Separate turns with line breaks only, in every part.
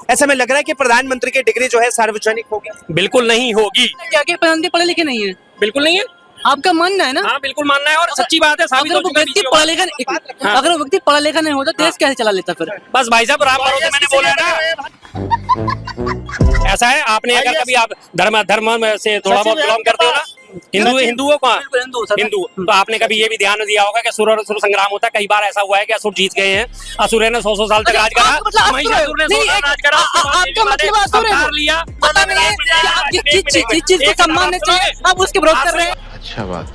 ऐसे में लग रहा है कि प्रधानमंत्री की डिग्री जो है सार्वजनिक होगी।
बिल्कुल नहीं होगी।
क्या क्या प्रधानमंत्री पढ़े लिखे नहीं है?
बिल्कुल नहीं है।
आपका मानना है ना?
हाँ बिल्कुल मानना है और सच्ची बात है। साबित
अगर
हो
वो
चुका है
व्यक्ति
वीडियो।
पढ़ा लिखा अगर वो व्यक्ति पढ़ा लिखा नहीं होता देश कैसे चला लेता फिर?
बस भाई साहब राम भरोसे मैंने बोला है ना। ऐसा है, आपने अगर कभी आप धर्म से थोड़ा बहुत बिलोंग करते हो ना, हिंदू हो कहाँ? हिंदू। तो आपने कभी ये भी ध्यान दिया होगा कि असुर और असुर संग्राम होता है। कई बार ऐसा हुआ है कि असुर जीत गए हैं, असुर ने 100 साल तक राज करा, महिषासुर ने 100 साल राज करा,
आपका मतलब असुर है
लिया।
पता नहीं है जिस चीज को सम्मान नहीं चाहिए आप उसके विरोध कर रहे हैं।
अच्छा बात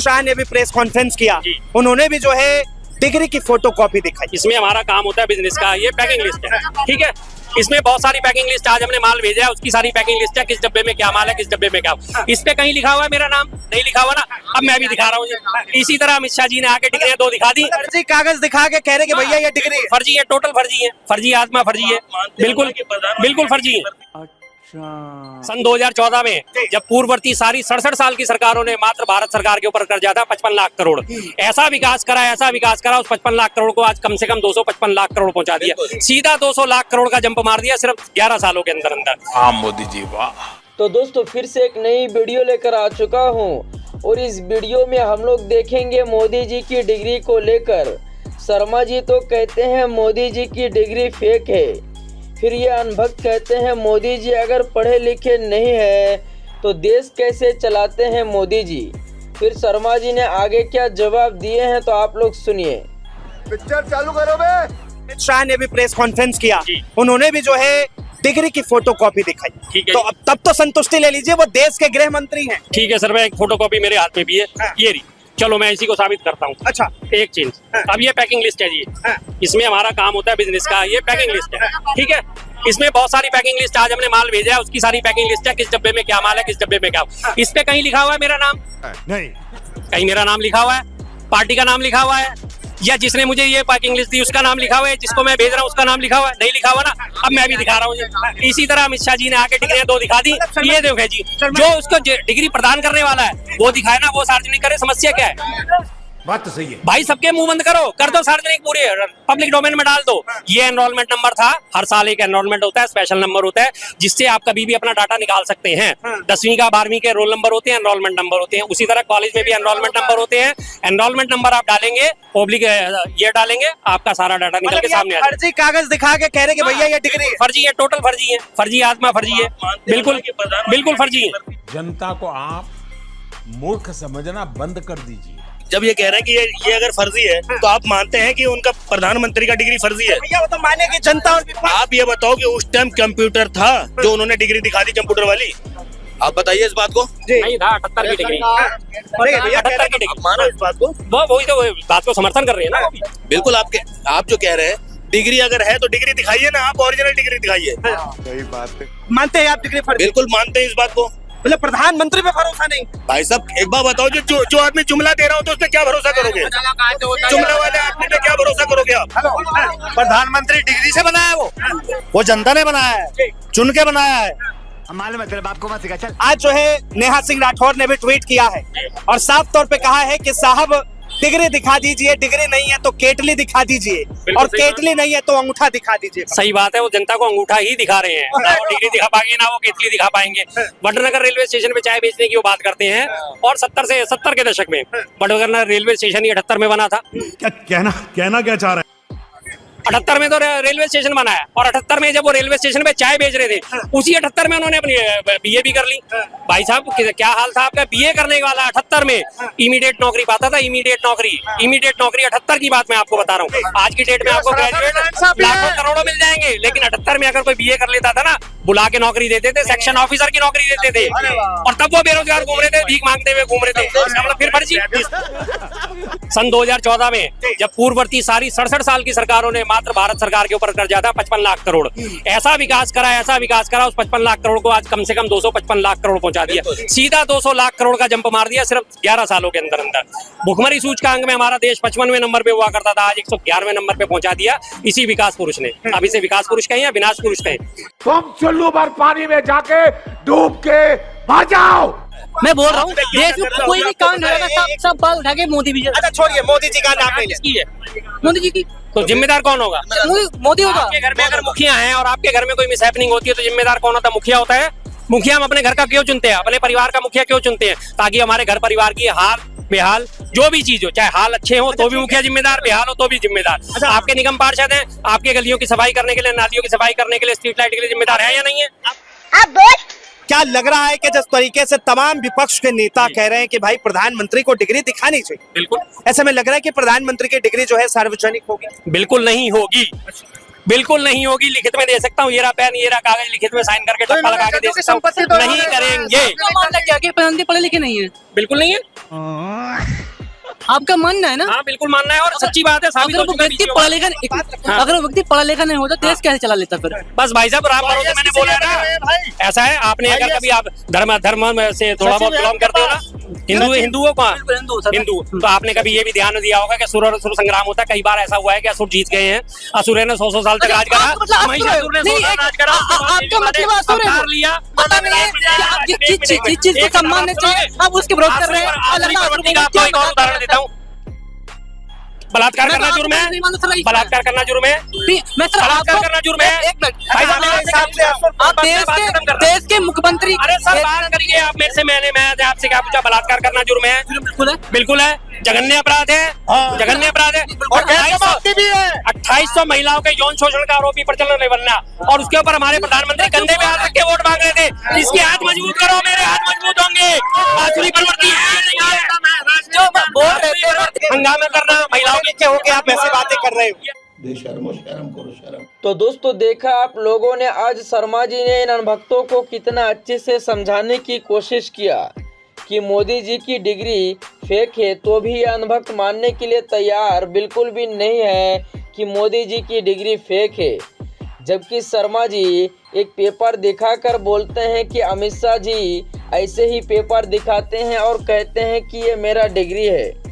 शाह ने भी प्रेस कॉन्फ्रेंस किया, उन्होंने भी जो है डिग्री की फोटोकॉपी दिखाई।
इसमें हमारा काम होता है बिजनेस का, ये पैकिंग लिस्ट है, ठीक है। इसमें बहुत सारी पैकिंग लिस्ट, आज हमने माल भेजा है उसकी सारी पैकिंग लिस्ट है, किस डब्बे में क्या माल है, किस डब्बे में क्या। इस पे कहीं लिखा हुआ है मेरा नाम? नहीं लिखा हुआ ना। अब मैं भी दिखा रहा हूँ। इसी तरह अमित शाह जी ने आके डिग्री 2 दिखा दी।
फर्जी कागज दिखा के कह रहे कि भैया ये डिग्री
फर्जी है, टोटल फर्जी है, फर्जी आत्मा फर्जी है, बिल्कुल फर्जी है। सन 2014 में जब पूर्ववर्ती सारी 67 साल की सरकारों ने मात्र भारत सरकार के ऊपर कर्जा था 55 लाख करोड़, ऐसा विकास करा उस 55 लाख करोड़ को आज कम से कम 255 लाख करोड़ पहुंचा दिया। सीधा 200 लाख करोड़ का जंप मार दिया सिर्फ 11 सालों के अंदर अंदर।
हाँ मोदी जी वाह।
तो दोस्तों फिर से एक नई वीडियो लेकर आ चुका हूँ और इस वीडियो में हम लोग देखेंगे मोदी जी की डिग्री को लेकर। शर्मा जी तो कहते हैं मोदी जी की डिग्री फेक है, फिर ये अनभक्त कहते हैं मोदी जी अगर पढ़े लिखे नहीं है तो देश कैसे चलाते हैं मोदी जी। फिर शर्मा जी ने आगे क्या जवाब दिए हैं तो आप लोग सुनिए।
पिक्चर चालू करो बे।
अमित शाह ने भी प्रेस कॉन्फ्रेंस किया, उन्होंने भी जो है डिग्री की फोटोकॉपी दिखाई।
ठीक है।
तो अब तब तो संतुष्टि ले लीजिए, वो देश के गृह मंत्री हैं।
ठीक है सर, मैं एक फोटोकॉपी मेरे हाथ में भी है, ये रही। चलो मैं इसी को साबित करता हूँ।
अच्छा
एक चीज, अब ये पैकिंग लिस्ट है जी, इसमें हमारा काम होता है बिजनेस का, ये पैकिंग लिस्ट है, ठीक है। इसमें बहुत सारी पैकिंग लिस्ट, आज हमने माल भेजा है उसकी सारी पैकिंग लिस्ट है, किस डब्बे में क्या माल है, किस डब्बे में क्या। इस पे कहीं लिखा हुआ है मेरा नाम?
नहीं।
कहीं मेरा नाम लिखा हुआ है, पार्टी का नाम लिखा हुआ है, या जिसने मुझे ये पैकिंग लिस्ट दी उसका नाम लिखा हुआ है, जिसको मैं भेज रहा हूँ उसका नाम लिखा हुआ है? नहीं लिखा हुआ ना। अब मैं भी दिखा रहा हूँ। इसी तरह अमित शाह जी ने आके डिग्री 2 दिखा दी। ये देखो जी, जो उसको डिग्री प्रदान करने वाला है वो दिखाए ना, वो सार्वजनिक करे। समस्या क्या है?
बात तो सही है
भाई, सबके मुंह बंद करो, कर दो सार्वजनिक, पूरे पब्लिक डोमेन में डाल दो। ये एनरोलमेंट नंबर था, हर साल एक एनरोलमेंट होता है, स्पेशल नंबर होता है जिससे आप कभी भी अपना डाटा निकाल सकते हैं। 10वीं का 12वीं के रोल नंबर होते हैं, एनरोलमेंट नंबर होते हैं। उसी तरह कॉलेज में भी एनरोलमेंट नंबर होते हैं। एनरोलमेंट नंबर आप डालेंगे, पब्लिक ये डालेंगे, आपका सारा डाटा निकल के सामने आ जाएगा।
फर्जी कागज दिखा के कह रहे कि भैया ये डिग्री
फर्जी है, टोटल फर्जी है, फर्जी आत्मा फर्जी है, बिल्कुल फर्जी है।
जनता को आप मूर्ख समझना बंद कर दीजिए।
जब ये कह रहे हैं कि ये अगर फर्जी है तो आप मानते हैं कि उनका प्रधानमंत्री का डिग्री फर्जी है?
भैया वो तो माने कि जनता और
आप ये बताओ कि उस टाइम कंप्यूटर था जो उन्होंने डिग्री दिखा दी कंप्यूटर वाली? आप बताइए इस बात को।
नहीं था 78 की डिग्री, 78 की डिग्री।
मानो इस बात को,
वही तो बात को समर्थन कर रहे हैं ना वो भी।
बिल्कुल। आप जो कह रहे हैं डिग्री अगर है तो डिग्री दिखाइए ना, आप ओरिजिनल डिग्री दिखाइए।
सही बात है।
मानते हैं आप डिग्री फर्जी?
बिल्कुल मानते हैं इस बात को।
मतलब प्रधानमंत्री पे भरोसा नहीं?
भाई साहब एक बात बताओ, जो आदमी जुमला दे रहा हो तो उस पर क्या भरोसा करोगे? जुमला वाले आदमी पे क्या भरोसा करोगे आप?
प्रधानमंत्री डिग्री से बनाया वो जनता ने बनाया है, चुन के बनाया है।
मालूम है तेरे बाप को मत सिखा चल।
आज जो है नेहा सिंह राठौर ने भी ट्वीट किया है और साफ तौर पे कहा है कि साहब डिग्री दिखा दीजिए, डिग्री नहीं है तो केटली दिखा दीजिए, और केटली नहीं है तो अंगूठा दिखा दीजिए।
सही बात है, वो जनता को अंगूठा ही दिखा रहे हैं, ना वो डिग्री दिखा पाएंगे ना वो केतली दिखा पाएंगे। बटनगर रेलवे स्टेशन पे चाय बेचने की वो बात करते हैं, और 70 के दशक में बटनगर रेलवे स्टेशन ही 78 में बना था।
क्या कहना क्या चाह रहे हैं?
78 में तो रेलवे स्टेशन बना है, और 78 में जब वो रेलवे स्टेशन पे चाय बेच रहे थे, उसी 78 में उन्होंने अपनी बीए भी कर ली। भाई साहब क्या हाल था आपका? बीए करने वाला 78 में इमीडिएट नौकरी पाता था, इमीडिएट नौकरी 78 की बात मैं आपको बता रहा हूँ। आज की डेट में आपको ग्रेजुएट लाखों करोड़ों मिल जाएंगे, लेकिन 78 में अगर कोई बीए कर लेता था ना, बुला के नौकरी देते थे, सेक्शन ऑफिसर की नौकरी देते थे, और तब वो बेरोजगार घूम रहे थे, भीख मांगते हुए घूम रहे थे। मतलब फिर फर्जी। सन 2014 में जब पूर्ववर्ती सारी 67 साल की सरकारों ने मात्र भारत सरकार के ऊपर कर्जा था 55 लाख करोड़, ऐसा विकास करा उस 55 लाख करोड़ को आज कम से कम 255 लाख करोड़ पहुंचा दिया। सीधा 200 लाख करोड़ का जंप मार दिया सिर्फ 11 सालों के अंदर अंदर। भुखमरी सूचकांक में हमारा देश 55वें नंबर पे हुआ करता था, आज 111वें नंबर पे पहुंचा दिया इसी विकास पुरुष ने। अब इसे विकास पुरुष कहें या विनाश पुरुष कहें?
तुम चुल्लू भर पानी में जाके डूब के मर जाओ।
मैं बोल रहा हूँ देश में कोई भी कांड होगा सब बाल उठा के मोदी भी।
अच्छा छोड़िए, मोदी जी का नाम नहीं
की है
मोदी जी की
तो जिम्मेदार कौन होगा?
मोदी होगा।
आपके घर में अगर मुखिया हैं और आपके घर में कोई मिसहैपनिंग होती है तो जिम्मेदार कौन होता है? मुखिया होता है। मुखिया हम अपने घर का क्यों चुनते हैं? अपने परिवार का मुखिया क्यों चुनते हैं? ताकि हमारे घर परिवार की हाल बेहाल जो भी चीज हो, चाहे हाल अच्छे हो तो भी मुखिया जिम्मेदार, बेहाल हो तो भी जिम्मेदार। आपके निगम पार्षद हैं, आपके गलियों की सफाई करने के लिए, नालियों की सफाई करने के लिए, स्ट्रीट लाइट के लिए जिम्मेदार है या नहीं है?
क्या लग रहा है कि जिस तरीके से तमाम विपक्ष के नेता कह रहे हैं कि भाई प्रधानमंत्री को डिग्री दिखानी चाहिए,
बिल्कुल
ऐसे में लग रहा है कि प्रधानमंत्री की डिग्री जो है सार्वजनिक होगी?
बिल्कुल नहीं होगी, बिल्कुल नहीं होगी। लिखित में दे सकता हूँ, ये रहा पेन, ये रहा कागज, लिखित में साइन करके टप्पा लगा के दे सकता हूँ। नहीं करेंगे।
आपका मानना क्या कि प्रधानमंत्री पढ़े लिखे नहीं है?
बिल्कुल नहीं है।
आपका मानना है ना?
हाँ बिल्कुल मानना है और सच्ची बात है।
अगर वो व्यक्ति पढ़ा लिखा नहीं होता देश कैसे चला लेता फिर?
बस भाई साहब राम भरोसे मैंने बोला है ना, ऐसा है। आपने अगर कभी आप धर्म से थोड़ा बहुत बिलोंग करते हो ना, हिंदू हो कहाँ? हिंदू। तो आपने कभी ये भी ध्यान दिया होगा कि असुर और असुर संग्राम होता है। कई बार ऐसा हुआ है कि असुर जीत गए हैं, असुर ने 100 साल तक राज करा, महिषासुर ने 100 साल राज करा,
आपका मतलब असुर है
लिया।
जिस चीज को सम्मान नहीं चाहिए आप उसके विरोध कर रहे हैं।
आपको एक और उदाहरण देता हूँ। बलात्कार करना जुर्म है, बलात्कार करना जुर्म है, बलात्कार करना जुर्म है।
आप देश के मुख्यमंत्री।
अरे सर बात करिए आप मेरे से, मैं आपसे क्या पूछा? बलात्कार करना जुर्म है? बिल्कुल है, जघन्य अपराध है, जघन्य अपराध है। और 2800 महिलाओं के यौन शोषण का आरोपी प्रचलन नहीं बनना, और उसके ऊपर हमारे प्रधानमंत्री कंधे पे हाथ रख के वोट मांग रहे थे। इसके हाथ मजबूत करो, मेरे हाथ मजबूत होंगे। आसुरी प्रवृत्ति है जो बोल रहे थे, हंगामा करना, महिलाओं के होके आप ऐसी बातें कर रहे हो।
तो दोस्तों देखा आप लोगों ने, आज शर्मा जी ने इन अनभक्तों को कितना अच्छे से समझाने की कोशिश किया कि मोदी जी की डिग्री फेक है, तो भी ये अनभक्त मानने के लिए तैयार बिल्कुल भी नहीं है कि मोदी जी की डिग्री फेक है। जबकि शर्मा जी एक पेपर दिखाकर बोलते हैं कि अमित शाह जी ऐसे ही पेपर दिखाते हैं और कहते हैं कि ये मेरा डिग्री है।